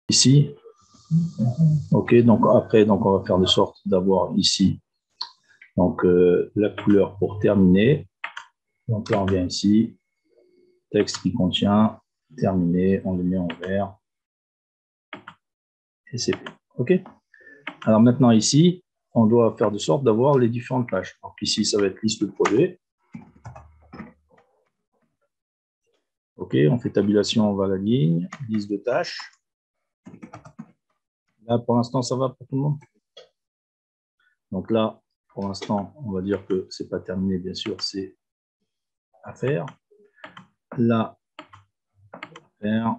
ici. OK, donc après, donc on va faire de sorte d'avoir ici donc la couleur pour terminer. Donc là, on vient ici, texte qui contient, terminé, on le met en vert. Et c'est fait. OK. Alors maintenant ici, on doit faire de sorte d'avoir les différentes pages. Donc ici, ça va être liste de projet. OK, on fait tabulation, on va à la ligne, liste de tâches. Là, pour l'instant, ça va pour tout le monde? Donc là, pour l'instant, on va dire que ce n'est pas terminé, bien sûr, c'est à faire. Là, faire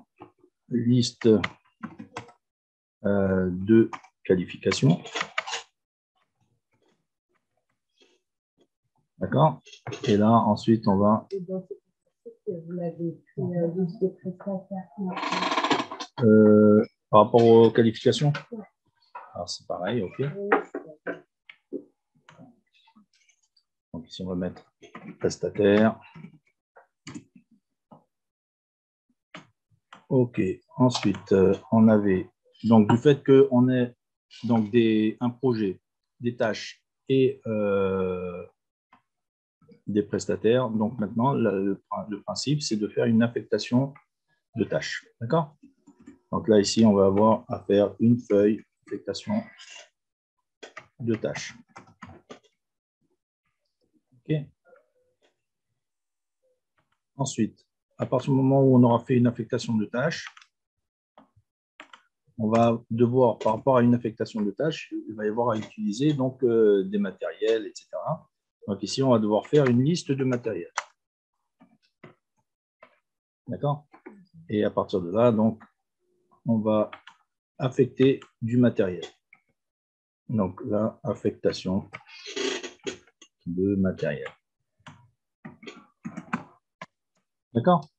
liste de qualification. D'accord? Et là, ensuite, on va... par rapport aux qualifications? Alors, c'est pareil, OK. Donc, ici, on va mettre prestataire. OK. Ensuite, on avait... Donc, du fait qu'on ait donc un projet, des tâches et des prestataires, donc maintenant, le principe, c'est de faire une affectation de tâches. D'accord? Donc là, ici, on va avoir à faire une feuille d'affectation de tâches. OK. Ensuite, à partir du moment où on aura fait une affectation de tâches, on va devoir, par rapport à une affectation de tâches, il va y avoir à utiliser donc, des matériels, etc. Donc ici, on va devoir faire une liste de matériel. D'accord? Et à partir de là, donc, on va affecter du matériel. Donc là, affectation de matériel. D'accord?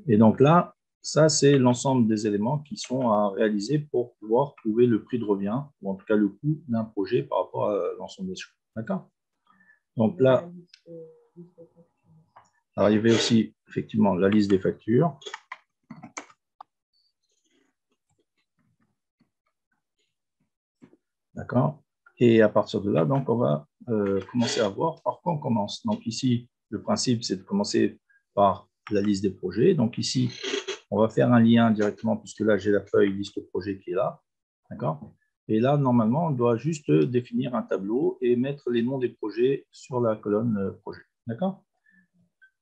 Et donc là, ça, c'est l'ensemble des éléments qui sont à réaliser pour pouvoir trouver le prix de revient, ou en tout cas le coût d'un projet par rapport à l'ensemble des choses. D'accord? Donc là, alors il y avait aussi effectivement la liste des factures. D'accord? Et à partir de là, donc, on va commencer à voir par quoi on commence. Donc ici, le principe, c'est de commencer par la liste des projets. Donc ici, on va faire un lien directement, puisque là, j'ai la feuille liste projet qui est là. D'accord? Et là, normalement, on doit juste définir un tableau et mettre les noms des projets sur la colonne projet. D'accord?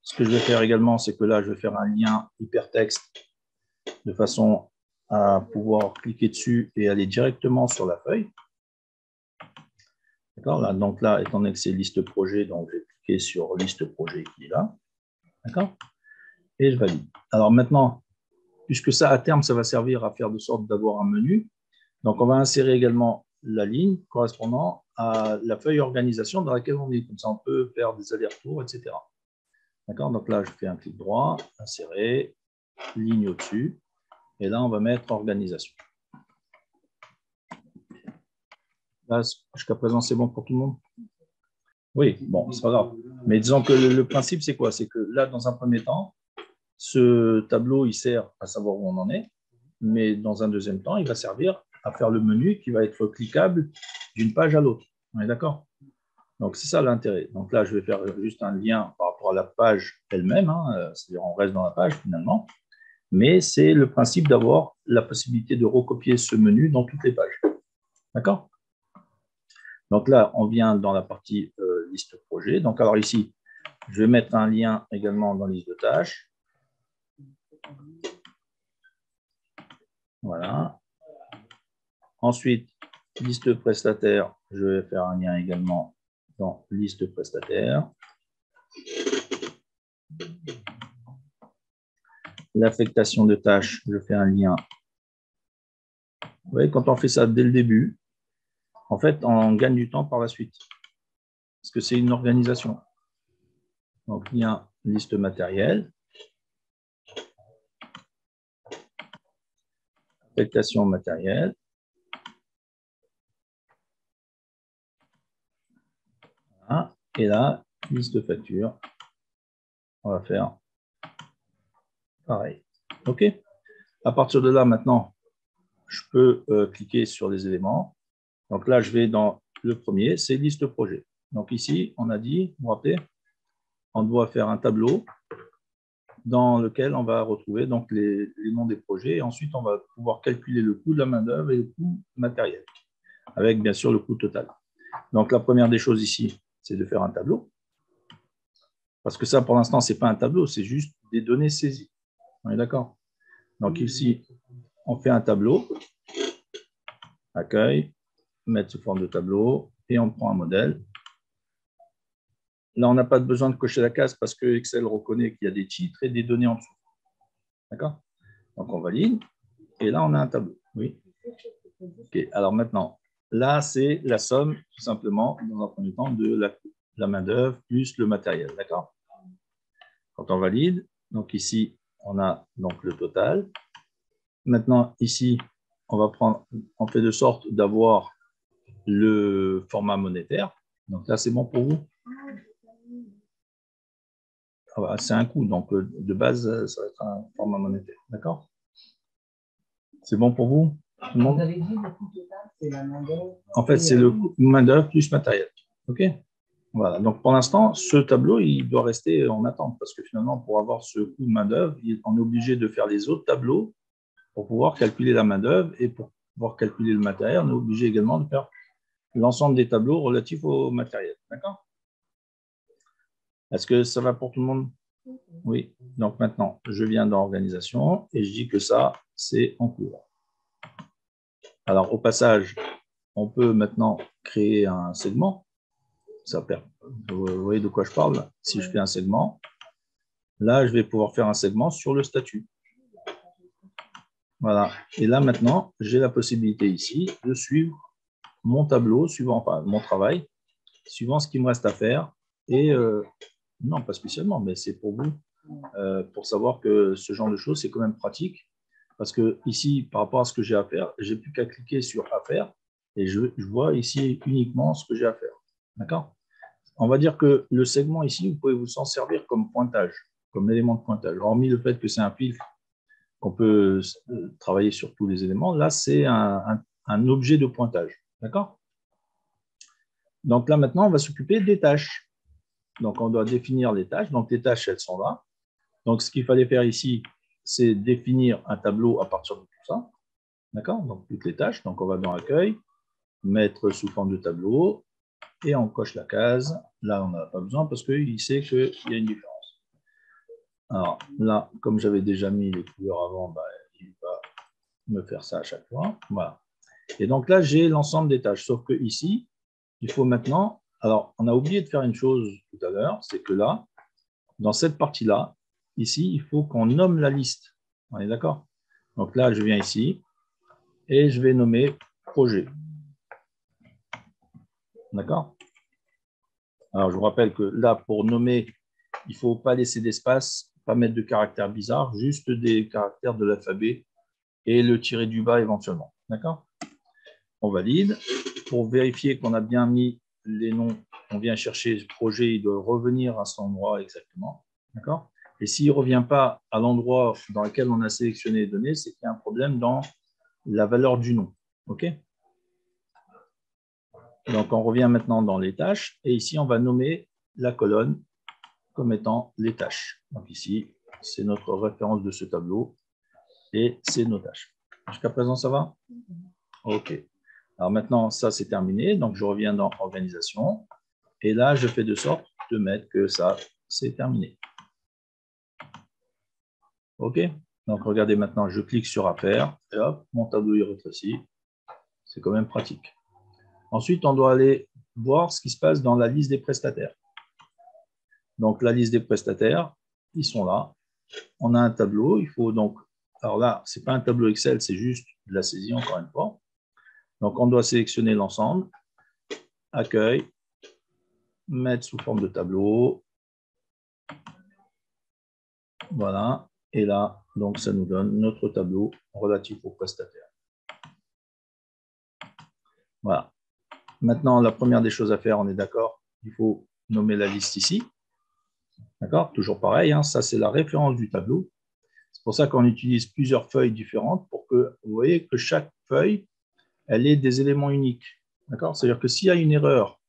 Ce que je vais faire également, c'est que là, je vais faire un lien hypertexte de façon à pouvoir cliquer dessus et aller directement sur la feuille. D'accord? Là, donc là, étant donné que c'est liste projet, donc je vais cliquer sur liste projet qui est là. D'accord? Et je valide. Alors maintenant, puisque ça, à terme, ça va servir à faire de sorte d'avoir un menu, donc on va insérer également la ligne correspondant à la feuille organisation dans laquelle on est. Comme ça, on peut faire des allers-retours, etc. D'accord? Donc là, je fais un clic droit, insérer, ligne au-dessus, et là, on va mettre organisation. Là, jusqu'à présent, c'est bon pour tout le monde? Oui, bon, c'est pas grave. Mais disons que le principe, c'est quoi? C'est que là, dans un premier temps, ce tableau, il sert à savoir où on en est, mais dans un deuxième temps, il va servir à faire le menu qui va être cliquable d'une page à l'autre. On est d'accord? Donc, c'est ça l'intérêt. Donc là, je vais faire juste un lien par rapport à la page elle-même, hein, c'est-à-dire on reste dans la page finalement, mais c'est le principe d'avoir la possibilité de recopier ce menu dans toutes les pages. D'accord? Donc là, on vient dans la partie liste projet. Donc alors ici, je vais mettre un lien également dans liste de tâches. Voilà. Ensuite, liste prestataire, je vais faire un lien également dans liste prestataire. L'affectation de tâches, je fais un lien. Vous voyez, quand on fait ça dès le début, en fait, on gagne du temps par la suite. Parce que c'est une organisation. Donc, lien liste matérielle. Affectation matérielle. Voilà. Et là, liste de facture. On va faire pareil. OK? À partir de là, maintenant, je peux cliquer sur les éléments. Donc là, je vais dans le premier, c'est liste projet. Donc ici, on a dit, vous vous rappelez, on doit faire un tableau dans lequel on va retrouver donc les noms des projets. Et ensuite, on va pouvoir calculer le coût de la main-d'œuvre et le coût matériel, avec bien sûr le coût total. Donc la première des choses ici, c'est de faire un tableau. Parce que ça, pour l'instant, ce n'est pas un tableau, c'est juste des données saisies. On est d'accord? Donc ici, on fait un tableau, accueil, mettre sous forme de tableau, et on prend un modèle. Là, on n'a pas besoin de cocher la case parce que Excel reconnaît qu'il y a des titres et des données en dessous. D'accord? Donc, on valide. Et là, on a un tableau. Oui. OK. Alors maintenant, là, c'est la somme, tout simplement, dans un premier temps, de la main-d'œuvre plus le matériel. D'accord? Quand on valide, donc ici, on a donc le total. Maintenant, ici, on fait de sorte d'avoir le format monétaire. Donc là, c'est bon pour vous? C'est un coût, donc de base, ça va être un format monétaire. D'accord? C'est bon pour vous? Tout le monde? Vous avez dit le coût total, c'est la main-d'œuvre. En fait, c'est le coût main-d'œuvre plus matériel. OK? Voilà. Donc pour l'instant, ce tableau, il doit rester en attente parce que finalement, pour avoir ce coût de main-d'œuvre, on est obligé de faire les autres tableaux pour pouvoir calculer la main-d'œuvre et pour pouvoir calculer le matériel, on est obligé également de faire l'ensemble des tableaux relatifs au matériel. D'accord? Est-ce que ça va pour tout le monde? Oui. Donc maintenant, je viens dans organisation et je dis que ça, c'est en cours. Alors, au passage, on peut maintenant créer un segment. Vous voyez de quoi je parle? Si je fais un segment, là, je vais pouvoir faire un segment sur le statut. Voilà. Et là, maintenant, j'ai la possibilité ici de suivre mon tableau, suivant mon travail, suivant ce qu'il me reste à faire. Et non, pas spécialement, mais c'est pour vous, pour savoir que ce genre de choses, c'est quand même pratique. Parce que ici, par rapport à ce que j'ai à faire, j'ai plus qu'à cliquer sur « À faire » et je vois ici uniquement ce que j'ai à faire. D'accord? On va dire que le segment ici, vous pouvez vous en servir comme pointage, comme élément de pointage. Hormis le fait que c'est un filtre qu'on peut travailler sur tous les éléments, là, c'est un objet de pointage. D'accord? Donc là, maintenant, on va s'occuper des tâches. Donc, on doit définir les tâches. Donc, les tâches, elles sont là. Donc, ce qu'il fallait faire ici, c'est définir un tableau à partir de tout ça. D'accord? Donc, toutes les tâches. Donc, on va dans Accueil, mettre sous forme de tableau, et on coche la case. Là, on n'a pas besoin parce qu'il sait qu'il y a une différence. Alors, là, comme j'avais déjà mis les couleurs avant, il va me faire ça à chaque fois. Voilà. Et donc là, j'ai l'ensemble des tâches. Sauf que ici, il faut maintenant... Alors, on a oublié de faire une chose tout à l'heure, c'est que là, dans cette partie-là, ici, il faut qu'on nomme la liste. On est d'accord? Donc là, je viens ici et je vais nommer projet. D'accord? Alors, je vous rappelle que là, pour nommer, il ne faut pas laisser d'espace, pas mettre de caractères bizarres, juste des caractères de l'alphabet et le tiret du bas éventuellement. D'accord? On valide. Pour vérifier qu'on a bien mis les noms, on vient chercher ce projet, il doit revenir à son endroit exactement. D'accord? Et s'il ne revient pas à l'endroit dans lequel on a sélectionné les données, c'est qu'il y a un problème dans la valeur du nom. OK? Donc, on revient maintenant dans les tâches. Et ici, on va nommer la colonne comme étant les tâches. Donc ici, c'est notre référence de ce tableau et c'est nos tâches. Jusqu'à présent, ça va? OK. Alors maintenant, ça, c'est terminé. Donc, je reviens dans Organisation. Et là, je fais de sorte de mettre que ça, c'est terminé. OK? Donc, regardez maintenant, je clique sur Affaires. Et hop, mon tableau est rétréci. C'est quand même pratique. Ensuite, on doit aller voir ce qui se passe dans la liste des prestataires. Donc, la liste des prestataires, ils sont là. On a un tableau. Il faut donc... Alors là, ce n'est pas un tableau Excel, c'est juste de la saisie, encore une fois. Donc, on doit sélectionner l'ensemble. Accueil. Mettre sous forme de tableau. Voilà. Et là, donc, ça nous donne notre tableau relatif aux prestataires. Voilà. Maintenant, la première des choses à faire, on est d'accord, il faut nommer la liste ici. D'accord? Toujours pareil, hein, ça c'est la référence du tableau. C'est pour ça qu'on utilise plusieurs feuilles différentes pour que vous voyez que chaque feuille, elle ait des éléments uniques. D'accord? C'est-à-dire que s'il y a une erreur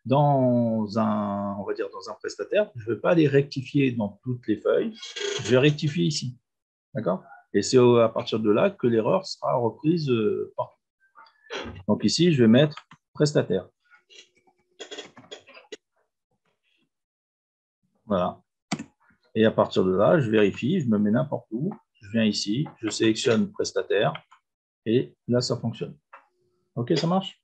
dans un, on va dire dans un prestataire, je ne vais pas les rectifier dans toutes les feuilles, je vais rectifier ici. D'accord? Et c'est à partir de là que l'erreur sera reprise partout. Donc ici, je vais mettre prestataire. Voilà. Et à partir de là, je vérifie, je me mets n'importe où, je viens ici, je sélectionne prestataire, et là, ça fonctionne. OK, ça marche?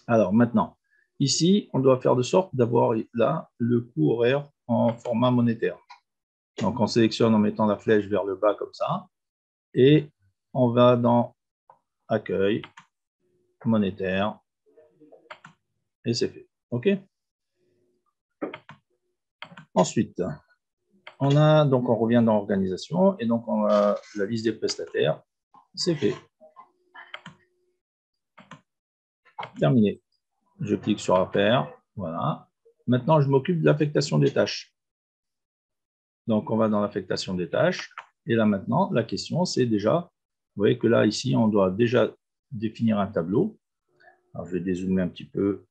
Alors maintenant, ici, on doit faire de sorte d'avoir là le coût horaire en format monétaire. Donc, on sélectionne en mettant la flèche vers le bas comme ça, et on va dans Accueil, monétaire, et c'est fait. OK? Ensuite, on revient dans Organisation, et donc on a la liste des prestataires. C'est fait. Terminé. Je clique sur Affaires. Voilà. Maintenant, je m'occupe de l'affectation des tâches. Donc, on va dans l'affectation des tâches. Et là, maintenant, la question, c'est déjà, vous voyez que là, ici, on doit déjà définir un tableau. Alors, je vais dézoomer un petit peu.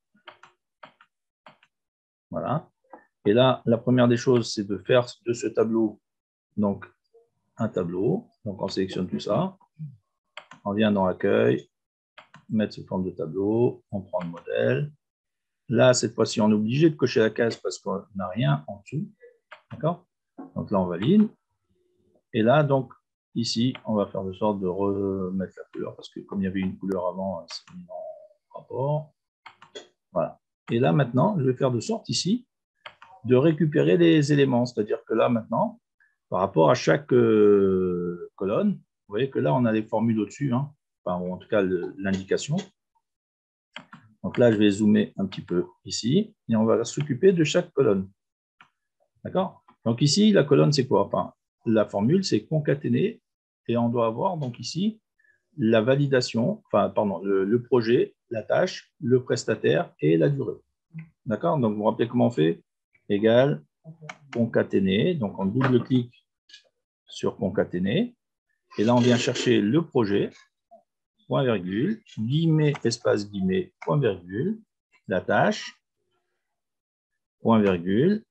Voilà. Et là, la première des choses, c'est de faire de ce tableau, donc, un tableau. Donc, on sélectionne tout ça. On vient dans Accueil, mettre sous forme de tableau. On prend le modèle. Là, cette fois-ci, on est obligé de cocher la case parce qu'on n'a rien en dessous. D'accord? Donc là, on valide. Et là, donc, ici, on va faire de sorte de remettre la couleur parce que comme il y avait une couleur avant, c'est mis en rapport. Voilà. Et là, maintenant, je vais faire de sorte ici de récupérer les éléments. C'est-à-dire que là, maintenant, par rapport à chaque colonne, vous voyez que là, on a les formules au-dessus, hein, enfin, ou en tout cas l'indication. Donc là, je vais zoomer un petit peu ici et on va s'occuper de chaque colonne. D'accord? Donc ici, la colonne, c'est quoi? Enfin, la formule, c'est concaténer et on doit avoir donc ici la validation, enfin, pardon, le projet, la tâche, le prestataire et la durée. D'accord? Donc, vous vous rappelez comment on fait? Égal, concaténer. Donc, on double-clique sur concaténer. Et là, on vient chercher le projet, point virgule, guillemets, espace guillemets, point virgule, la tâche, point virgule,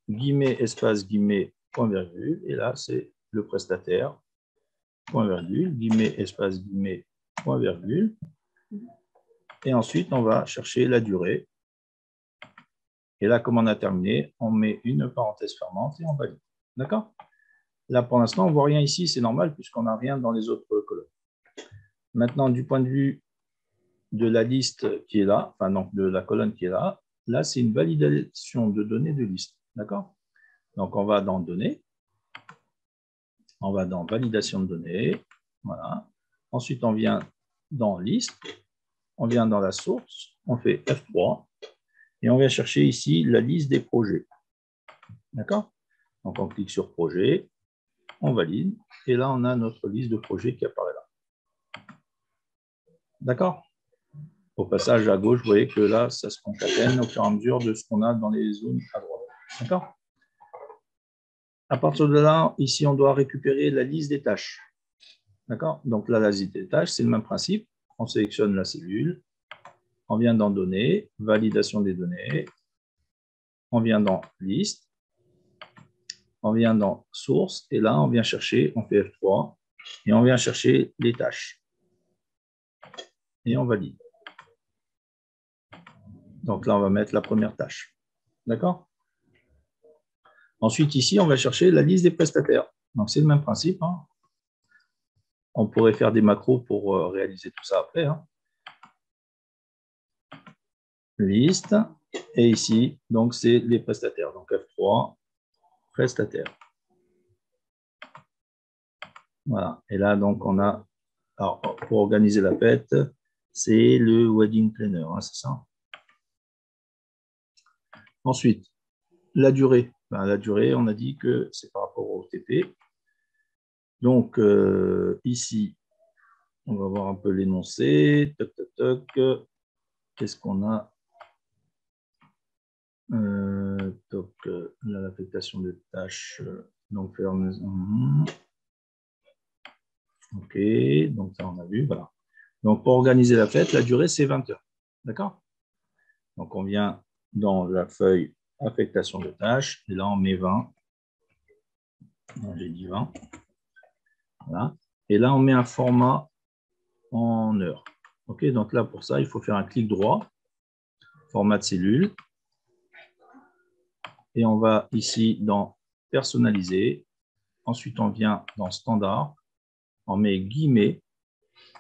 guillemets, espace guillemets, point virgule. Et là, c'est le prestataire, point virgule, guillemets, espace guillemets, point virgule. Et ensuite, on va chercher la durée. Et là, comme on a terminé, on met une parenthèse fermante et on valide. D'accord? Là, pour l'instant, on ne voit rien ici, c'est normal puisqu'on n'a rien dans les autres colonnes. Maintenant, du point de vue de la liste qui est là, enfin donc de la colonne qui est là, là, c'est une validation de données de liste. D'accord? Donc, on va dans Données. On va dans Validation de données. Voilà. Ensuite, on vient dans Liste. On vient dans la source. On fait F3. Et on vient chercher ici la liste des projets. D'accord? Donc, on clique sur Projet, on valide, et là, on a notre liste de projets qui apparaît là. D'accord? Au passage, à gauche, vous voyez que là, ça se concatène au fur et à mesure de ce qu'on a dans les zones à droite. D'accord? À partir de là, ici, on doit récupérer la liste des tâches. D'accord? Donc là, la liste des tâches, c'est le même principe. On sélectionne la cellule, on vient dans Données, Validation des données, on vient dans Liste, on vient dans Source, et là, on vient chercher, on fait F3, et on vient chercher les tâches. Et on valide. Donc là, on va mettre la première tâche. D'accord? Ensuite, ici, on va chercher la liste des prestataires. Donc, c'est le même principe. Hein. On pourrait faire des macros pour réaliser tout ça après. Hein. Liste. Et ici, donc, c'est les prestataires. Donc, F3, prestataires. Voilà. Et là, donc, on a, alors, pour organiser la fête, c'est le wedding planner, hein, c'est ça. Ensuite, la durée. Ben, la durée, on a dit que c'est par rapport au TP. Donc, ici, on va voir un peu l'énoncé. Toc, toc, toc. Qu'est-ce qu'on a? Donc, l'affectation des tâches. Donc, OK, donc ça, on a vu, voilà. Donc, pour organiser la fête, la durée, c'est 20 heures. D'accord? Donc, on vient dans la feuille affectation de tâches, et là, on met 20. J'ai dit 20. Voilà. Et là, on met un format en heures. OK, donc là, pour ça, il faut faire un clic droit, format de cellule. Et on va ici dans personnaliser. Ensuite, on vient dans standard. On met guillemets,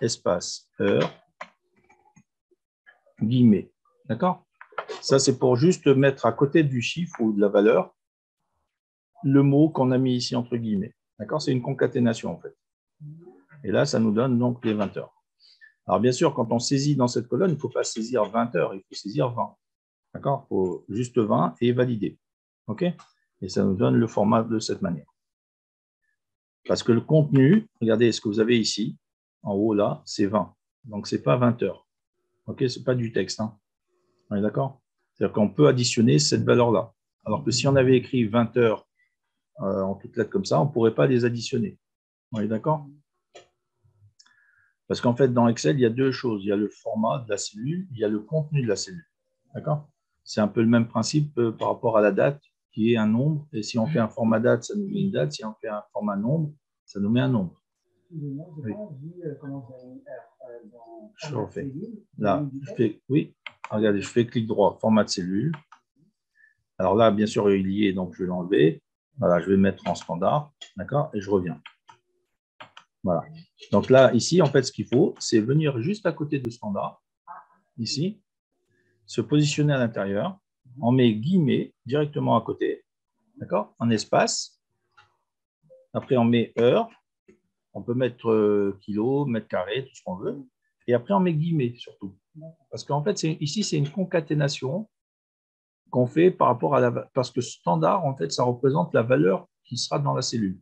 espace, heure, guillemets. D'accord? Ça, c'est pour juste mettre à côté du chiffre ou de la valeur le mot qu'on a mis ici entre guillemets. D'accord? C'est une concaténation, en fait. Et là, ça nous donne donc les 20 heures. Alors, bien sûr, quand on saisit dans cette colonne, il ne faut pas saisir 20 heures, il faut saisir 20. D'accord? Il faut juste 20 et valider. OK? Et ça nous donne le format de cette manière. Parce que le contenu, regardez ce que vous avez ici, en haut là, c'est 20. Donc, ce n'est pas 20 heures. OK? Ce n'est pas du texte. Hein? On est d'accord? C'est-à-dire qu'on peut additionner cette valeur-là. Alors que si on avait écrit 20 heures en toutes lettres comme ça, on ne pourrait pas les additionner. On est d'accord? Parce qu'en fait, dans Excel, il y a deux choses. Il y a le format de la cellule, il y a le contenu de la cellule. D'accord? C'est un peu le même principe par rapport à la date, qui est un nombre. Et si on fait un format date, ça nous met une date. Si on fait un format nombre, ça nous met un nombre. Oui. Je refais. Là, je fais, oui. Regardez, je fais clic droit, format de cellule. Alors là, bien sûr, il y est, donc je vais l'enlever. Voilà, je vais mettre en standard. D'accord? Et je reviens. Voilà. Donc là, ici, en fait, ce qu'il faut, c'est venir juste à côté de standard, ici, se positionner à l'intérieur, on met guillemets directement à côté, d'accord, en espace. Après, on met heure, on peut mettre kilo, mètre carré, tout ce qu'on veut. Et après, on met guillemets surtout. Parce qu'en fait, ici, c'est une concaténation qu'on fait par rapport à la... Parce que standard, en fait, ça représente la valeur qui sera dans la cellule.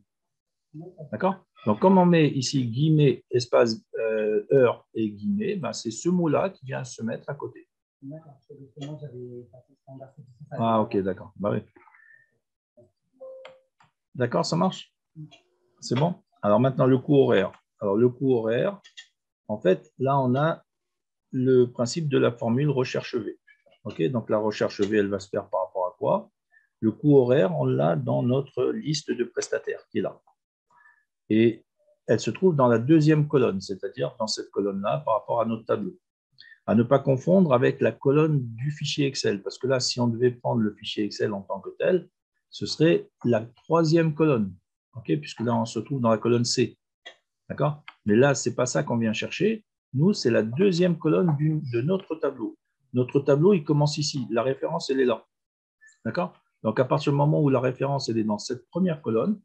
D'accord? Donc, comme on met ici guillemets, espace, heure et guillemets, ben, c'est ce mot-là qui vient se mettre à côté. Ah, ok, d'accord. Bah, oui. D'accord, ça marche? C'est bon? Alors maintenant, le coût horaire. Alors, le coût horaire, en fait, là, on a le principe de la formule recherche V. Ok, donc la recherche V, elle va se faire par rapport à quoi? Le coût horaire, on l'a dans notre liste de prestataires qui est là. Et elle se trouve dans la deuxième colonne, c'est-à-dire dans cette colonne-là par rapport à notre tableau. À ne pas confondre avec la colonne du fichier Excel, parce que là, si on devait prendre le fichier Excel en tant que tel, ce serait la troisième colonne, okay, puisque là, on se trouve dans la colonne C. D'accord? Mais là, ce n'est pas ça qu'on vient chercher. Nous, c'est la deuxième colonne de notre tableau. Notre tableau, il commence ici. La référence, elle est là. D'accord? Donc, à partir du moment où la référence elle est dans cette première colonne,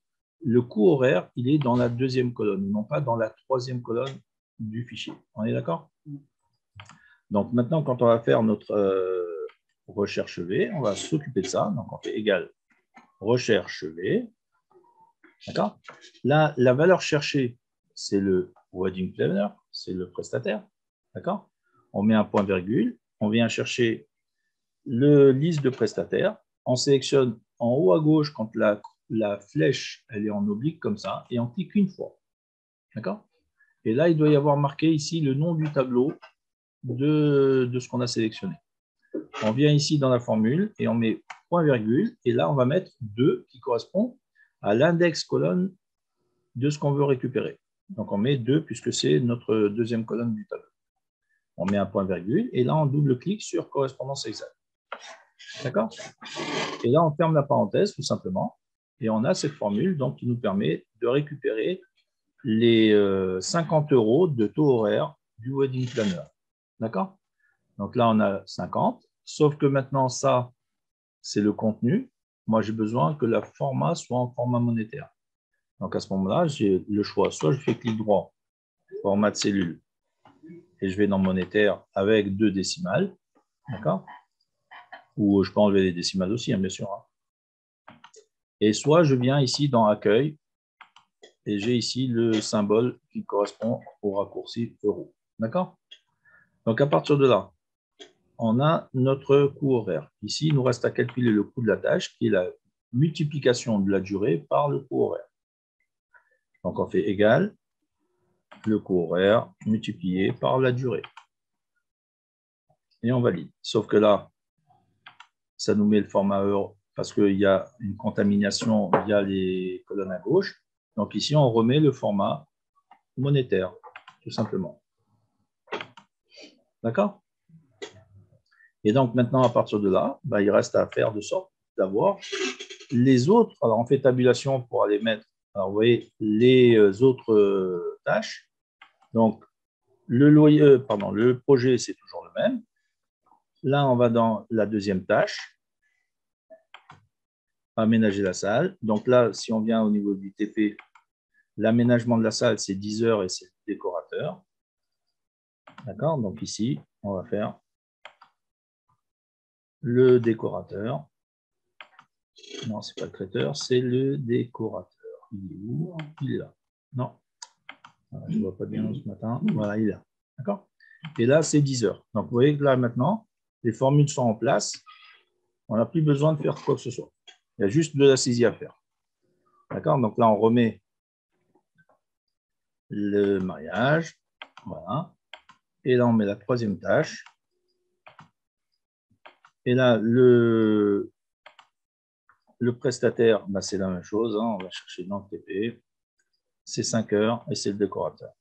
le coût horaire, il est dans la deuxième colonne, non pas dans la troisième colonne du fichier. On est d'accord? Donc, maintenant, quand on va faire notre recherche V, on va s'occuper de ça. Donc, on fait égal recherche V. D'accord? Là, la valeur cherchée, c'est le wedding planner, c'est le prestataire. D'accord? On met un point-virgule, on vient chercher le liste de prestataires. On sélectionne en haut à gauche quand la flèche elle est en oblique comme ça et on clique une fois. D'accord? Et là, il doit y avoir marqué ici le nom du tableau de ce qu'on a sélectionné. On vient ici dans la formule et on met point virgule et là, on va mettre 2 qui correspond à l'index colonne de ce qu'on veut récupérer. Donc, on met 2 puisque c'est notre deuxième colonne du tableau. On met un point virgule et là, on double-clique sur correspondance exacte. D'accord? Et là, on ferme la parenthèse tout simplement et on a cette formule donc, qui nous permet de récupérer les 50 € de taux horaire du wedding planner. D'accord? Donc là, on a 50, sauf que maintenant, ça, c'est le contenu. Moi, j'ai besoin que le format soit en format monétaire. Donc à ce moment-là, j'ai le choix. Soit je fais clic droit, format de cellule, et je vais dans monétaire avec 2 décimales. D'accord? Ou je peux enlever les décimales aussi, hein, bien sûr. Hein. Et soit je viens ici dans accueil, et j'ai ici le symbole qui correspond au raccourci euro. D'accord? Donc à partir de là, on a notre coût horaire. Ici, il nous reste à calculer le coût de la tâche, qui est multiplication de la durée par le coût horaire. Donc, on fait égal le coût horaire multiplié par la durée. Et on valide. Sauf que là, ça nous met le format heure parce qu'il y a une contamination via les colonnes à gauche. Donc ici, on remet le format monétaire, tout simplement. D'accord? Et donc maintenant, à partir de là, il reste à faire de sorte d'avoir les autres. Alors on fait tabulation pour aller mettre, alors vous voyez, les autres tâches. Donc le projet, c'est toujours le même. Là, on va dans la deuxième tâche, aménager la salle. Donc là, si on vient au niveau du TP, l'aménagement de la salle, c'est 10 heures et c'est le décorateur. D'accord? Donc ici, on va faire le décorateur. Non, ce n'est pas le traiteur, c'est le décorateur. Il est où? Il est là. Non, je ne vois pas bien ce matin. Voilà, il est là. D'accord? Et là, c'est 10 heures. Donc, vous voyez que là, maintenant, les formules sont en place. On n'a plus besoin de faire quoi que ce soit. Il y a juste de la saisie à faire. D'accord? Donc là, on remet le mariage. Voilà. Et là, on met la troisième tâche. Et là, le prestataire, c'est la même chose. On va chercher dans le TP. C'est 5 heures et c'est le décorateur.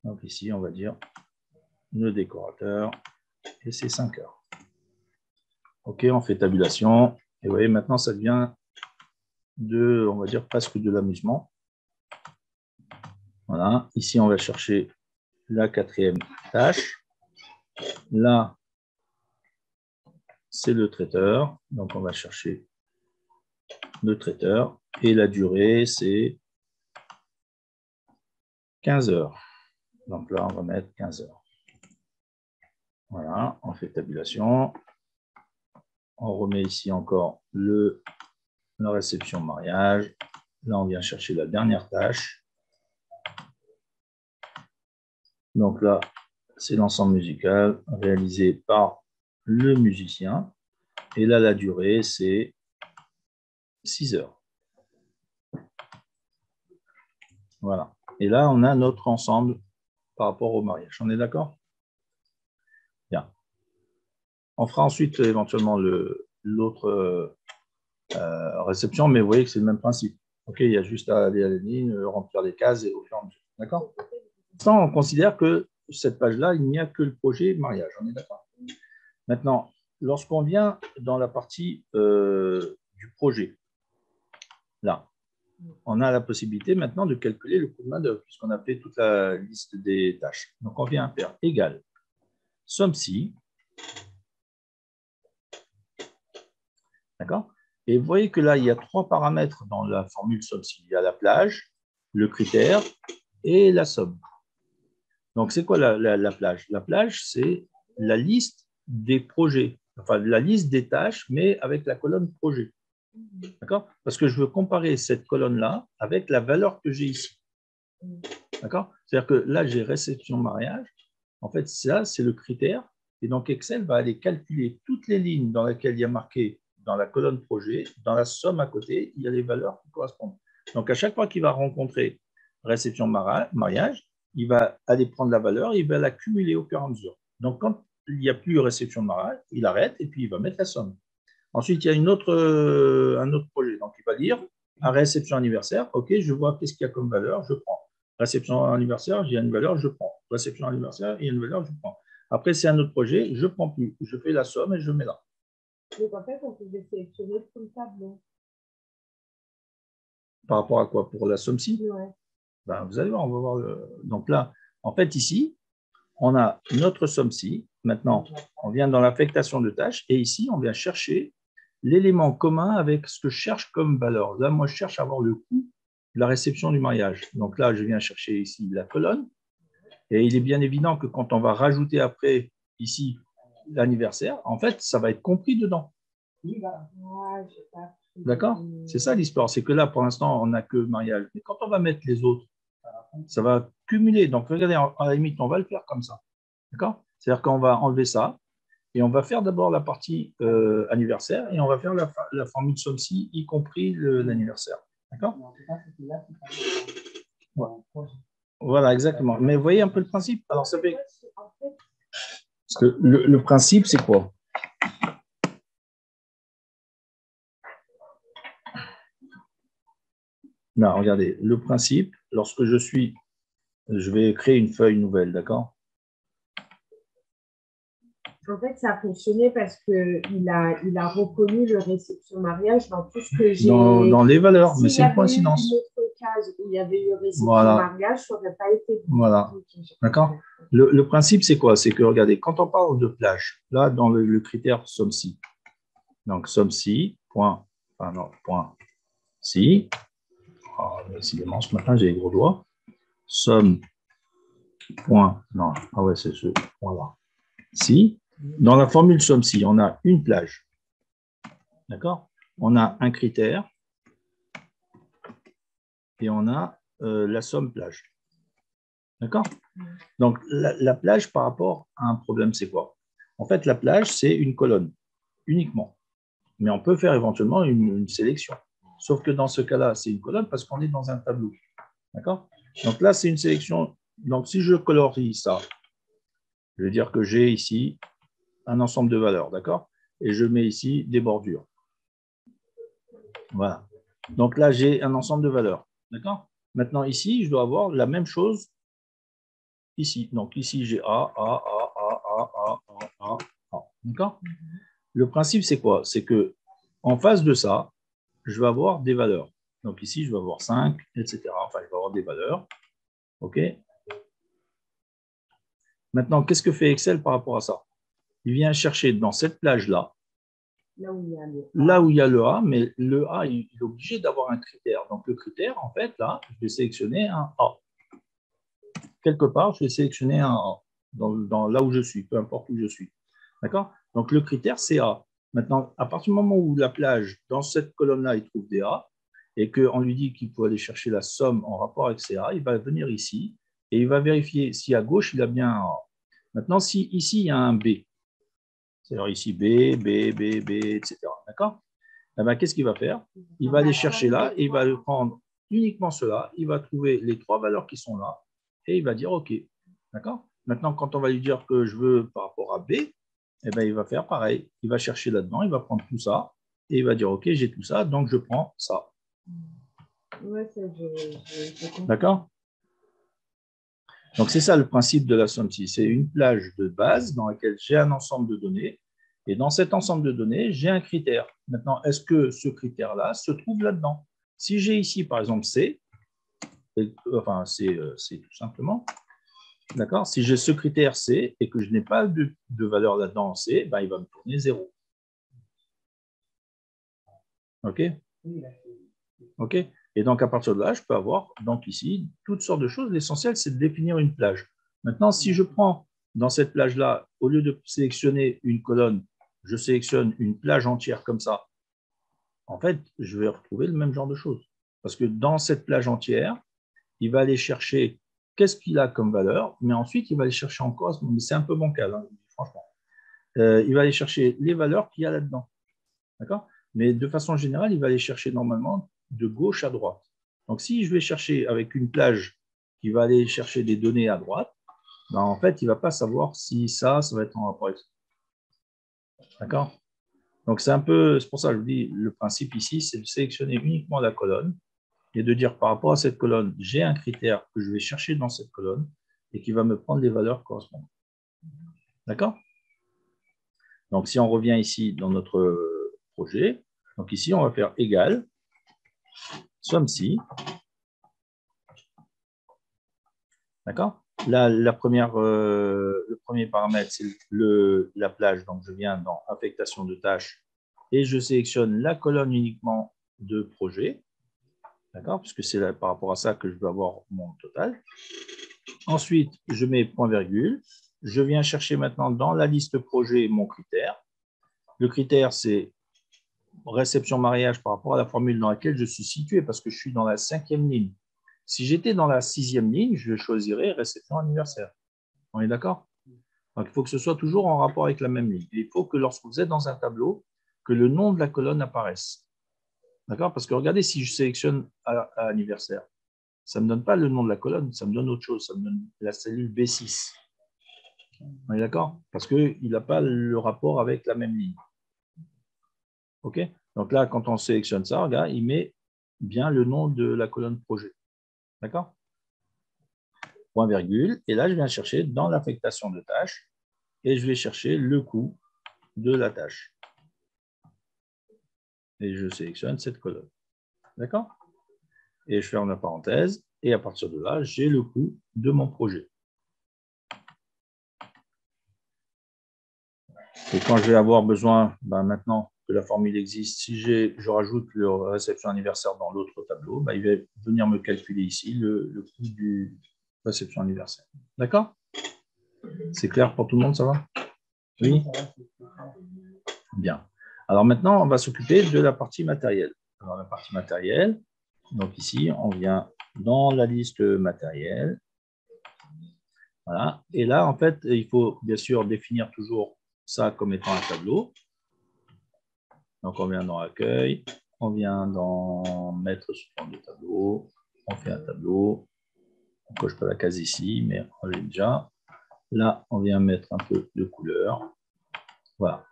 Donc ici, on va dire le décorateur et c'est 5 heures. OK, on fait tabulation. Et vous voyez, maintenant, ça devient on va dire, presque de l'amusement. Voilà. Ici, on va chercher la quatrième tâche. Là, c'est le traiteur. Donc, on va chercher le traiteur. Et la durée, c'est 15 heures. Donc là, on va mettre 15 heures. Voilà, on fait tabulation. On remet ici encore la réception mariage. Là, on vient chercher la dernière tâche. Donc là, c'est l'ensemble musical réalisé par le musicien. Et là, la durée, c'est 6 heures. Voilà. Et là, on a notre ensemble par rapport au mariage. On est d'accord? Bien. On fera ensuite éventuellement l'autre réception, mais vous voyez que c'est le même principe. OK, il y a juste à aller à la ligne, remplir les cases et au fur et à mesure. D'accord? On considère que cette page-là, il n'y a que le projet mariage. On est d'accord? Maintenant, lorsqu'on vient dans la partie du projet, là, on a la possibilité maintenant de calculer le coût de main-d'œuvre, puisqu'on a fait toute la liste des tâches. Donc, on vient faire égal somme ci. D'accord? Et vous voyez que là, il y a 3 paramètres dans la formule somme ci. Il y a la plage, le critère et la somme. Donc, c'est quoi la plage? La plage, c'est la liste des projets, enfin la liste des tâches, mais avec la colonne projet. D'accord? Parce que je veux comparer cette colonne-là avec la valeur que j'ai ici. D'accord? C'est-à-dire que là, j'ai réception mariage. En fait, ça, c'est le critère. Et donc, Excel va aller calculer toutes les lignes dans lesquelles il y a marqué dans la colonne projet, dans la somme à côté, il y a les valeurs qui correspondent. Donc, à chaque fois qu'il va rencontrer réception mariage, il va aller prendre la valeur et il va l'accumuler au fur et à mesure. Donc, quand il n'y a plus réception mariage, il arrête et puis il va mettre la somme. Ensuite, il y a un autre projet. Donc, il va dire à réception anniversaire, OK, je vois qu'est-ce qu'il y a comme valeur, je prends. Réception anniversaire, il y a une valeur, je prends. Réception anniversaire, il y a une valeur, je prends. Après, c'est un autre projet, je ne prends plus. Je fais la somme et je mets là. Donc, en fait, on pouvait sélectionner tout le tableau. Par rapport à quoi? Pour la somme-ci? Ouais. Vous allez voir, on va voir. Donc là, en fait, ici, on a notre somme-ci. Maintenant, on vient dans l'affectation de tâches et ici, on vient chercher l'élément commun avec ce que je cherche comme valeur. Là, moi, je cherche à avoir le coût de la réception du mariage. Donc là, je viens chercher ici la colonne. Et il est bien évident que quand on va rajouter après, ici, l'anniversaire, en fait, ça va être compris dedans. D'accord? C'est ça l'histoire. C'est que là, pour l'instant, on n'a que mariage. Mais quand on va mettre les autres, ça va cumuler. Donc, regardez, à la limite, on va le faire comme ça. D'accord? C'est-à-dire qu'on va enlever ça. Et on va faire d'abord la partie anniversaire et on va faire la formule SOMSI, y compris l'anniversaire. D'accord? Voilà, exactement. Mais vous voyez un peu le principe? Alors, ça fait... Parce que le principe, c'est quoi? Non, regardez, le principe, lorsque je vais créer une feuille nouvelle, d'accord? En fait, ça a fonctionné parce qu'il a reconnu le réception-mariage dans tout ce que j'ai. Dans les valeurs, mais c'est une coïncidence. S'il y avait eu une autre case où il y avait eu Voilà. réception-mariage, ça n'aurait pas été. Voilà. D'accord? Le principe, c'est quoi? C'est que, regardez, quand on parle de plage, là, dans le critère SOMSI, donc SOMSI, point si, décidément, ce matin, j'ai les gros doigts, somme, point, non, ah ouais, c'est ce point-là, si, dans la formule SOMSI, on a une plage, d'accord? On a un critère et on a la somme plage. D'accord? Donc, la plage par rapport à un problème, c'est quoi? En fait, la plage, c'est une colonne, uniquement. Mais on peut faire éventuellement une sélection. Sauf que dans ce cas-là, c'est une colonne parce qu'on est dans un tableau. D'accord? Donc là, c'est une sélection. Donc, si je colorie ça, je vais dire que j'ai ici un ensemble de valeurs. D'accord? Et je mets ici des bordures. Voilà. Donc là, j'ai un ensemble de valeurs. D'accord? Maintenant, ici, je dois avoir la même chose ici. Donc ici, j'ai A. D'accord? Le principe, c'est quoi? C'est que en face de ça, je vais avoir des valeurs. Donc ici, je vais avoir 5, etc. Enfin, je vais avoir des valeurs. OK? Maintenant, qu'est-ce que fait Excel par rapport à ça? Il vient chercher dans cette plage-là, là où il y a le A, mais le A, il est obligé d'avoir un critère. Donc le critère, en fait, là, je vais sélectionner un A. Quelque part, je vais sélectionner un A, dans là où je suis, peu importe où je suis. D'accord? Donc le critère, c'est A. Maintenant, à partir du moment où la plage, dans cette colonne-là, il trouve des A, et qu'on lui dit qu'il peut aller chercher la somme en rapport avec ces A, il va venir ici, et il va vérifier si à gauche, il a bien un A. Maintenant, si ici, il y a un B, c'est-à-dire ici B, etc. D'accord? Eh bien, qu'est-ce qu'il va faire? Il va aller chercher là, et il va prendre uniquement cela, il va trouver les 3 valeurs qui sont là, et il va dire OK. D'accord? Maintenant, quand on va lui dire que je veux par rapport à B, eh bien, il va faire pareil. Il va chercher là-dedans, il va prendre tout ça, et il va dire OK, j'ai tout ça, donc je prends ça. Ouais, d'accord? Donc, c'est ça le principe de la SOMSI. C'est une plage de base dans laquelle j'ai un ensemble de données. Et dans cet ensemble de données, j'ai un critère. Maintenant, est-ce que ce critère-là se trouve là-dedans? Si j'ai ici, par exemple, C, enfin, c'est tout simplement, d'accord? Si j'ai ce critère C et que je n'ai pas de valeur là-dedans en C, ben, il va me tourner 0. OK? OK? Et donc, à partir de là, je peux avoir, donc ici, toutes sortes de choses. L'essentiel, c'est de définir une plage. Maintenant, si je prends dans cette plage-là, au lieu de sélectionner une colonne, je sélectionne une plage entière comme ça, en fait, je vais retrouver le même genre de choses. Parce que dans cette plage entière, il va aller chercher qu'est-ce qu'il a comme valeur, mais ensuite, il va aller chercher encore, mais c'est un peu bancal, hein, franchement. Il va aller chercher les valeurs qu'il y a là-dedans. D'accord? Mais de façon générale, il va aller chercher normalement de gauche à droite. Donc, si je vais chercher avec une plage qui va aller chercher des données à droite, ben, en fait, il ne va pas savoir si ça va être en rapport avec ça. D'accord? Donc, c'est pour ça que je vous dis, le principe ici, c'est de sélectionner uniquement la colonne et de dire par rapport à cette colonne, j'ai un critère que je vais chercher dans cette colonne et qui va me prendre les valeurs correspondantes. D'accord? Donc, si on revient ici dans notre projet, donc ici, on va faire égal, SOMSI. D'accord? Là, le premier paramètre, c'est la plage. Donc, je viens dans affectation de tâches et je sélectionne la colonne uniquement de projet. D'accord? Puisque c'est par rapport à ça que je veux avoir mon total. Ensuite, je mets point virgule. Je viens chercher maintenant dans la liste projet mon critère. Le critère, c'est réception mariage par rapport à la formule dans laquelle je suis situé parce que je suis dans la 5e ligne. Si j'étais dans la 6e ligne, je choisirais réception anniversaire. On est d'accord? Donc, il faut que ce soit toujours en rapport avec la même ligne. Et il faut que lorsque vous êtes dans un tableau, que le nom de la colonne apparaisse. D'accord? Parce que regardez, si je sélectionne à anniversaire, ça ne me donne pas le nom de la colonne, ça me donne autre chose, ça me donne la cellule B6. On est d'accord? Parce qu'il n'a pas le rapport avec la même ligne. OK? Donc là, quand on sélectionne ça, regarde, il met bien le nom de la colonne projet. D'accord? Point virgule. Et là, je viens chercher dans l'affectation de tâche et je vais chercher le coût de la tâche. Et je sélectionne cette colonne. D'accord? Et je ferme la parenthèse. Et à partir de là, j'ai le coût de mon projet. Et quand je vais avoir besoin, maintenant que la formule existe, si je rajoute le réception anniversaire dans l'autre tableau, il va venir me calculer ici le coût du réception anniversaire. D'accord? C'est clair pour tout le monde, ça va? Oui? Bien. Alors maintenant, on va s'occuper de la partie matérielle. Alors la partie matérielle, donc ici, on vient dans la liste matérielle. Voilà. Et là, en fait, il faut bien sûr définir toujours ça comme étant un tableau. Donc, on vient dans Accueil, on vient dans Mettre sous forme de tableau, on fait un tableau, on ne coche pas la case ici, mais on l'a déjà. Là, on vient mettre un peu de couleur. Voilà.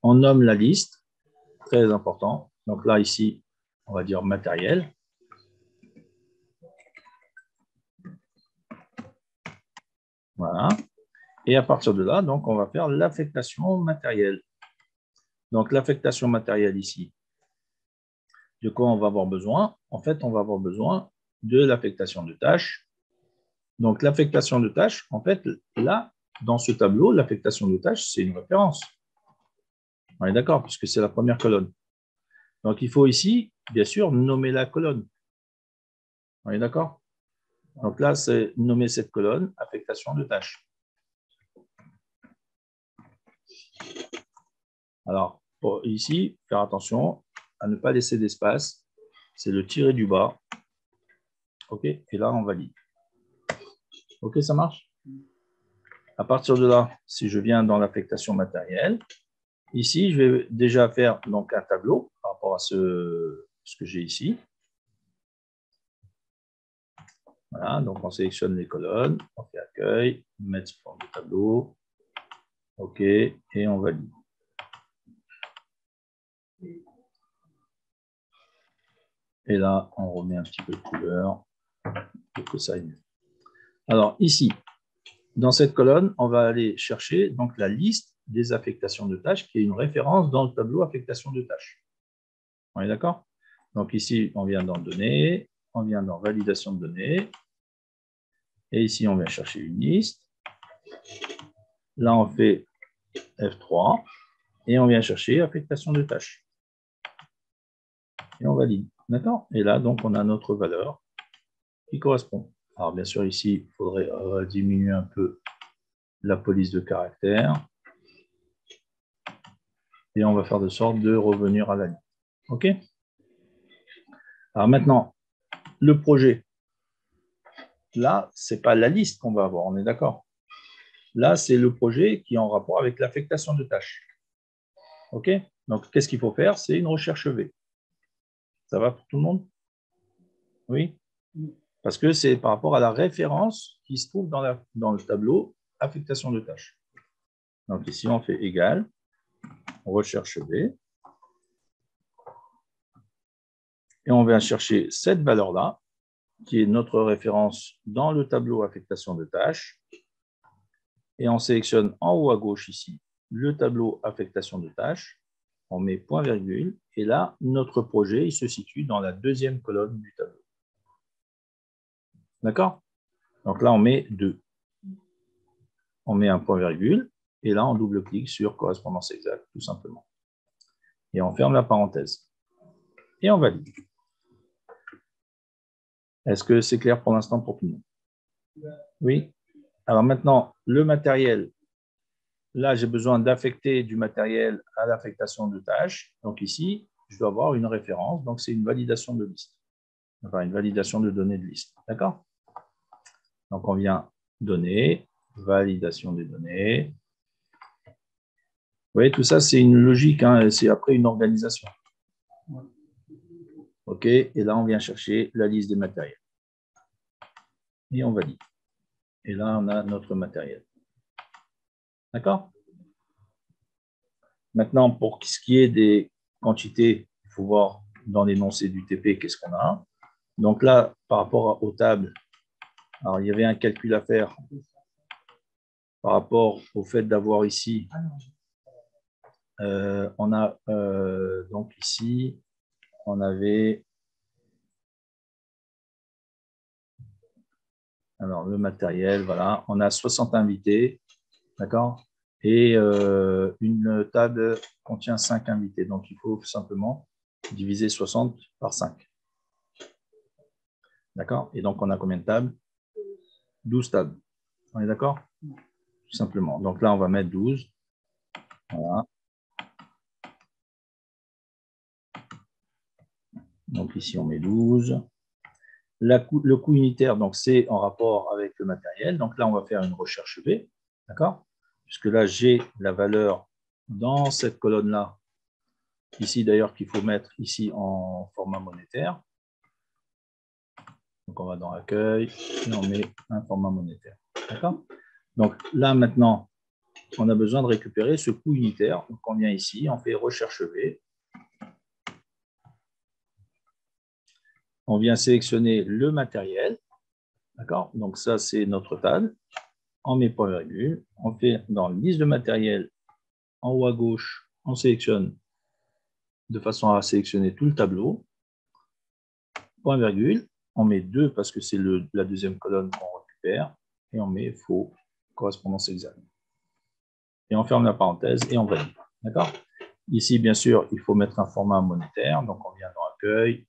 On nomme la liste, très important. Donc là, ici, on va dire matériel. Voilà. Et à partir de là, donc, on va faire l'affectation matérielle. Donc, l'affectation matérielle ici, de quoi on va avoir besoin? En fait, on va avoir besoin de l'affectation de tâches. Donc, l'affectation de tâches, en fait, là, dans ce tableau, l'affectation de tâches, c'est une référence. On est d'accord, puisque c'est la première colonne. Donc, il faut ici, bien sûr, nommer la colonne. On est d'accord? Donc là, c'est nommer cette colonne, affectation de tâches. Alors, pour ici, faire attention à ne pas laisser d'espace. C'est le tiret du bas. OK? Et là, on valide. OK, ça marche? À partir de là, si je viens dans l'affectation matérielle, ici, je vais déjà faire donc, un tableau par rapport à ce que j'ai ici. Voilà, donc on sélectionne les colonnes, on fait accueil, mettre sous forme de tableau. OK, et on valide. Et là, on remet un petit peu de couleur pour que ça aille mieux. Alors ici, dans cette colonne, on va aller chercher donc la liste des affectations de tâches qui est une référence dans le tableau affectation de tâches. On est d'accord? Donc ici, on vient dans données, on vient dans validation de données, et ici, on vient chercher une liste. Là, on fait F3, et on vient chercher affectation de tâches. Et on valide. D'accord? Et là, donc, on a notre valeur qui correspond. Alors, bien sûr, ici, il faudrait diminuer un peu la police de caractère. Et on va faire de sorte de revenir à la ligne. OK? Alors maintenant, le projet. Là, ce n'est pas la liste qu'on va avoir, on est d'accord? Là, c'est le projet qui est en rapport avec l'affectation de tâches. OK? Donc, qu'est-ce qu'il faut faire? C'est une recherche V. Ça va pour tout le monde? Oui? Parce que c'est par rapport à la référence qui se trouve dans le tableau affectation de tâches. Donc ici, on fait égal, recherche V. Et on vient chercher cette valeur-là, qui est notre référence dans le tableau affectation de tâches. Et on sélectionne en haut à gauche ici le tableau affectation de tâches. On met point virgule. Et là, notre projet il se situe dans la deuxième colonne du tableau. D'accord? Donc là, on met 2. On met un point virgule. Et là, on double-clique sur correspondance exacte, tout simplement. Et on ferme la parenthèse. Et on valide. Est-ce que c'est clair pour l'instant pour tout le monde? Oui. Alors maintenant, le matériel. Là, j'ai besoin d'affecter du matériel à l'affectation de tâches. Donc ici, je dois avoir une référence. Donc, c'est une validation de liste. Enfin, une validation de données de liste. D'accord? Donc, on vient donner, validation des données. Vous voyez, tout ça, c'est une logique, hein, c'est après une organisation. OK, et là, on vient chercher la liste des matériels. Et on valide. Et là, on a notre matériel. D'accord? Maintenant, pour ce qui est des quantités, il faut voir dans l'énoncé du TP qu'est-ce qu'on a. Donc là, par rapport aux tables, alors il y avait un calcul à faire par rapport au fait d'avoir ici, on a donc ici, on avait alors le matériel, voilà, on a 60 invités, d'accord? Et une table contient 5 invités, donc il faut simplement diviser 60 par 5. D'accord? Et donc on a combien de tables? 12 tables. On est d'accord? Tout simplement. Donc là, on va mettre 12. Voilà. Donc ici, on met 12. Le coût unitaire, donc c'est en rapport avec le matériel. Donc là, on va faire une recherche V. D'accord? Puisque là, j'ai la valeur dans cette colonne-là. Ici, d'ailleurs, qu'il faut mettre ici en format monétaire. Donc, on va dans Accueil et on met un format monétaire. D'accord? Donc là, maintenant, on a besoin de récupérer ce coût unitaire. Donc, on vient ici, on fait recherche V. On vient sélectionner le matériel. D'accord? Donc, ça, c'est notre table. On met point virgule. On fait dans liste de matériel, en haut à gauche, on sélectionne de façon à sélectionner tout le tableau. Point virgule. On met 2 parce que c'est la deuxième colonne qu'on récupère. Et on met faux, correspondance exacte. Et on ferme la parenthèse et on valide. D'accord? Ici, bien sûr, il faut mettre un format monétaire. Donc, on vient dans Accueil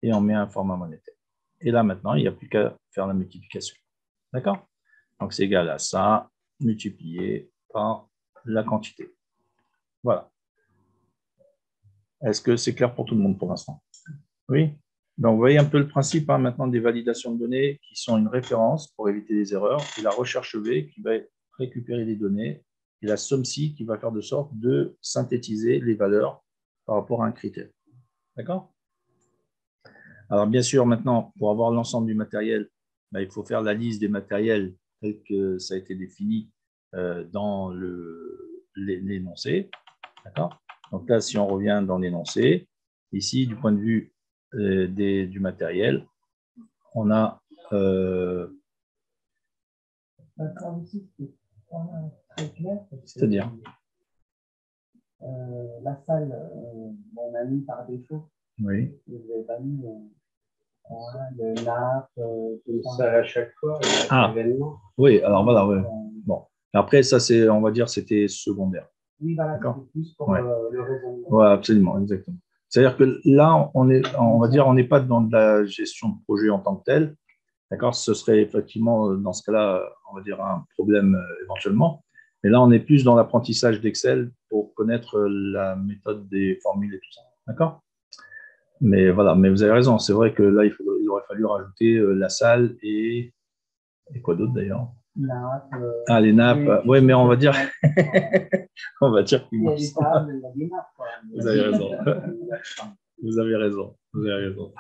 et on met un format monétaire. Et là, maintenant, il n'y a plus qu'à faire la multiplication. D'accord? Donc, c'est égal à ça, multiplié par la quantité. Voilà. Est-ce que c'est clair pour tout le monde pour l'instant? Oui? Donc, vous voyez un peu le principe maintenant des validations de données qui sont une référence pour éviter les erreurs, et la recherche V qui va récupérer les données, et la SOMSI qui va faire de sorte de synthétiser les valeurs par rapport à un critère. D'accord? Alors, bien sûr, maintenant, pour avoir l'ensemble du matériel, il faut faire la liste des matériels tel que ça a été défini dans l'énoncé. D'accord? Donc là, si on revient dans l'énoncé, ici, du point de vue du matériel, on a... c'est-à-dire la salle, on a mis par défaut. Oui. Vous n'avez pas mis le NAP, tout ça à chaque fois, événement. Oui, alors voilà, ouais. Bon. Après, ça, c'est, on va dire, c'était secondaire. Oui, voilà, c'est plus pour le raisonnement. Oui, absolument, exactement. C'est-à-dire que là, on va dire, on n'est pas dans de la gestion de projet en tant que tel. D'accord? Ce serait effectivement, dans ce cas-là, on va dire un problème éventuellement. Mais là, on est plus dans l'apprentissage d'Excel pour connaître la méthode des formules et tout ça. D'accord? Mais voilà, mais vous avez raison. C'est vrai que là, il aurait fallu rajouter la salle et quoi d'autre d'ailleurs? Les nappes. Oui, mais on va dire. On va dire qu'il manque ça. Vous avez raison. Vous avez raison. Vous avez raison.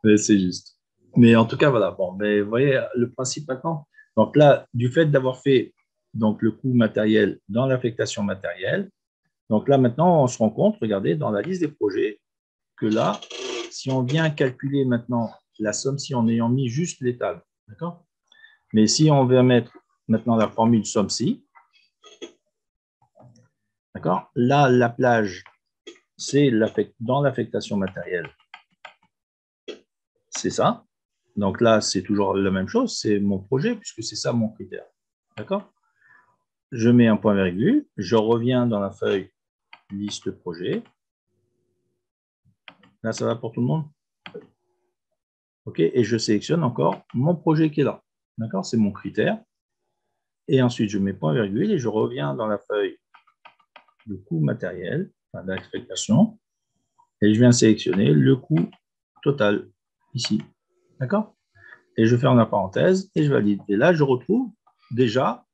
Mais c'est juste. Mais en tout cas, voilà. Bon, mais vous voyez le principe maintenant. Donc là, du fait d'avoir fait donc, le coût matériel dans l'affectation matérielle, donc là maintenant, on se rend compte, regardez, dans la liste des projets, que là, si on vient calculer maintenant la somme, si en ayant mis juste les tables, d'accord? Mais si on veut mettre maintenant la formule somme-ci, d'accord? Là, la plage, c'est dans l'affectation matérielle. C'est ça. Donc là, c'est toujours la même chose, c'est mon projet, puisque c'est ça mon critère. D'accord? Je mets un point virgule, je reviens dans la feuille liste projet. Là, ça va pour tout le monde? OK, et je sélectionne encore mon projet qui est là. D'accord? C'est mon critère. Et ensuite, je mets point virgule et je reviens dans la feuille de coût matériel, enfin d'affectation, et je viens sélectionner le coût total ici. D'accord? Et je ferme la parenthèse et je valide. Et là, je retrouve déjà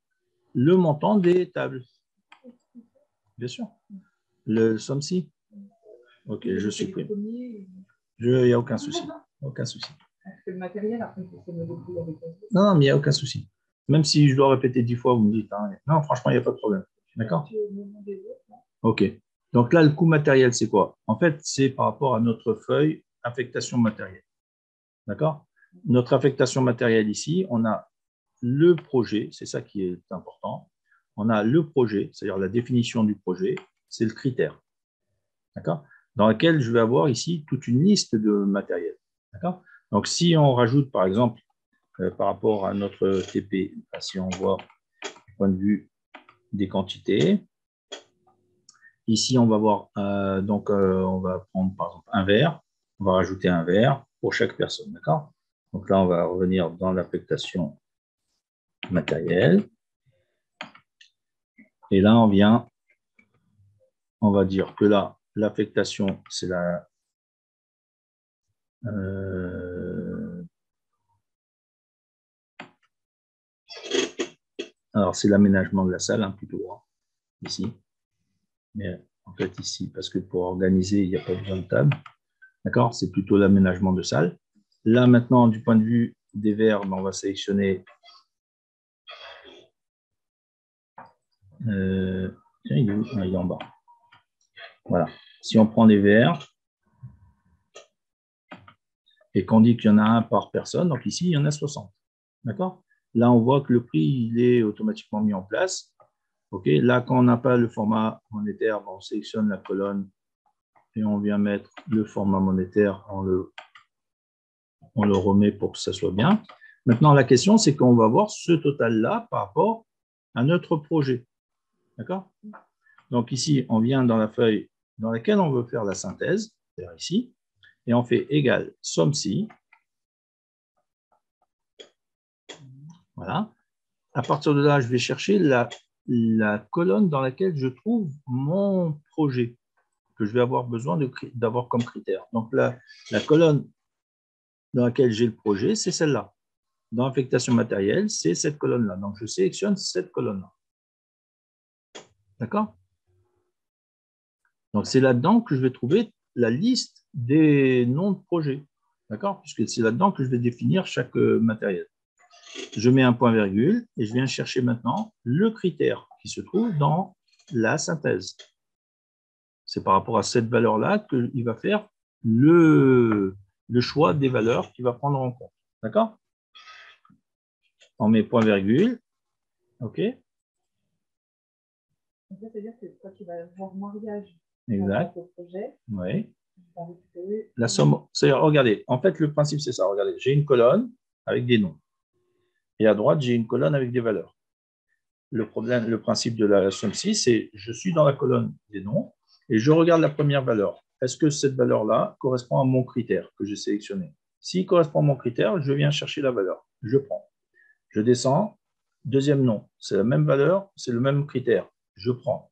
le montant des tables. Bien sûr. Le somme-ci. OK, je supprime. Il n'y a aucun souci. Aucun souci. Parce que le matériel, après, c'est me débrouiller avec ça. Non, mais il n'y a aucun souci. Même si je dois répéter 10 fois, vous me dites, hein, non, franchement, il n'y a pas de problème. D'accord? OK. Donc là, le coût matériel, c'est quoi? En fait, c'est par rapport à notre feuille affectation matérielle. D'accord? Notre affectation matérielle ici, on a le projet, c'est ça qui est important. On a le projet, c'est-à-dire la définition du projet, c'est le critère. D'accord? Dans lequel je vais avoir ici toute une liste de matériel. D'accord? Donc, si on rajoute, par exemple, par rapport à notre TP, si on voit du point de vue des quantités, ici, on va voir, on va prendre par exemple un verre, on va rajouter un verre pour chaque personne. D'accord? Donc là, on va revenir dans l'affectation matérielle. Et là, on va dire que là, l'affectation, c'est la... alors, c'est l'aménagement de la salle, hein, plutôt, hein, ici. Mais en fait, ici, parce que pour organiser, il n'y a pas besoin de table. D'accord? C'est plutôt l'aménagement de salle. Là, maintenant, du point de vue des verres, on va sélectionner... tiens, il est où? Ah, il est en bas. Voilà. Si on prend des verres et qu'on dit qu'il y en a un par personne, donc ici, il y en a 60. D'accord? Là, on voit que le prix, il est automatiquement mis en place. OK? Là, quand on n'a pas le format monétaire, on sélectionne la colonne et on vient mettre le format monétaire, on le remet pour que ça soit bien. Maintenant, la question, c'est qu'on va voir ce total-là par rapport à notre projet. D'accord? Donc ici, on vient dans la feuille dans laquelle on veut faire la synthèse, c'est-à-dire ici, et on fait égal somme-ci. Voilà. À partir de là, je vais chercher la colonne dans laquelle je trouve mon projet que je vais avoir besoin d'avoir comme critère. Donc la colonne dans laquelle j'ai le projet, c'est celle-là. Dans l'affectation matérielle, c'est cette colonne-là. Donc je sélectionne cette colonne-là. D'accord? Donc c'est là-dedans que je vais trouver la liste des noms de projets. D'accord? Puisque c'est là-dedans que je vais définir chaque matériel. Je mets un point-virgule et je viens chercher maintenant le critère qui se trouve dans la synthèse. C'est par rapport à cette valeur-là qu'il va faire le choix des valeurs qu'il va prendre en compte. D'accord? On met point-virgule. OK? Ça veut dire que quand tu vas voir mariage exact. au projet, oui. tu vas récupérer la somme. Regardez, en fait, le principe, c'est ça. Regardez, j'ai une colonne avec des noms. Et à droite, j'ai une colonne avec des valeurs. Le principe de la somme-ci, c'est je suis dans la colonne des noms et je regarde la première valeur. Est-ce que cette valeur-là correspond à mon critère que j'ai sélectionné? S'il correspond à mon critère, je viens chercher la valeur. Je prends. Je descends. Deuxième nom, c'est la même valeur, c'est le même critère. Je prends.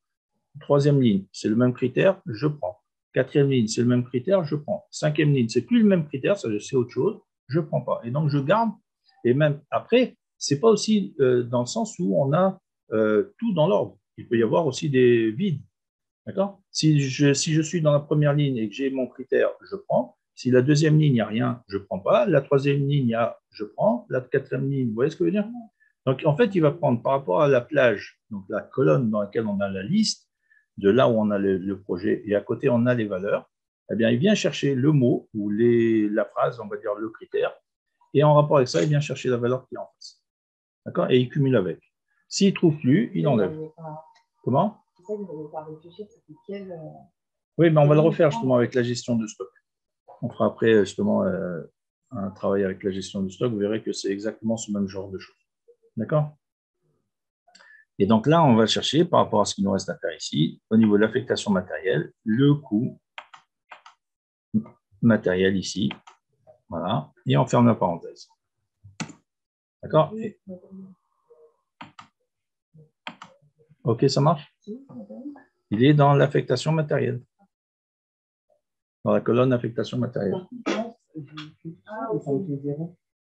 Troisième ligne, c'est le même critère, je prends. Quatrième ligne, c'est le même critère, je prends. Cinquième ligne, c'est plus le même critère, ça c'est autre chose, je ne prends pas. Et donc je garde. Et même après, c'est pas aussi dans le sens où on a tout dans l'ordre. Il peut y avoir aussi des vides. D'accord? Si je suis dans la première ligne et que j'ai mon critère, je prends. Si la deuxième ligne, il n'y a rien, je ne prends pas. La troisième ligne, il y a, je prends. La quatrième ligne, vous voyez ce que je veux dire? Donc, en fait, il va prendre par rapport à la plage, donc la colonne dans laquelle on a la liste, de là où on a le projet, et à côté, on a les valeurs, eh bien, il vient chercher le mot ou la phrase, on va dire le critère, et en rapport avec ça, il vient chercher la valeur qui est en face. D'accord? Et il cumule avec. S'il ne trouve plus, il enlève. Comment? C'est ça que vous n'avez pas réfléchi, c'est quel. Oui, mais on va le refaire justement avec la gestion de stock. On fera après justement un travail avec la gestion du stock. Vous verrez que c'est exactement ce même genre de choses. D'accord? Et donc là, on va chercher par rapport à ce qu'il nous reste à faire ici, au niveau de l'affectation matérielle, le coût matériel ici. Voilà. Et on ferme la parenthèse. D'accord? OK, ça marche? Il est dans l'affectation matérielle. Dans la colonne affectation matérielle.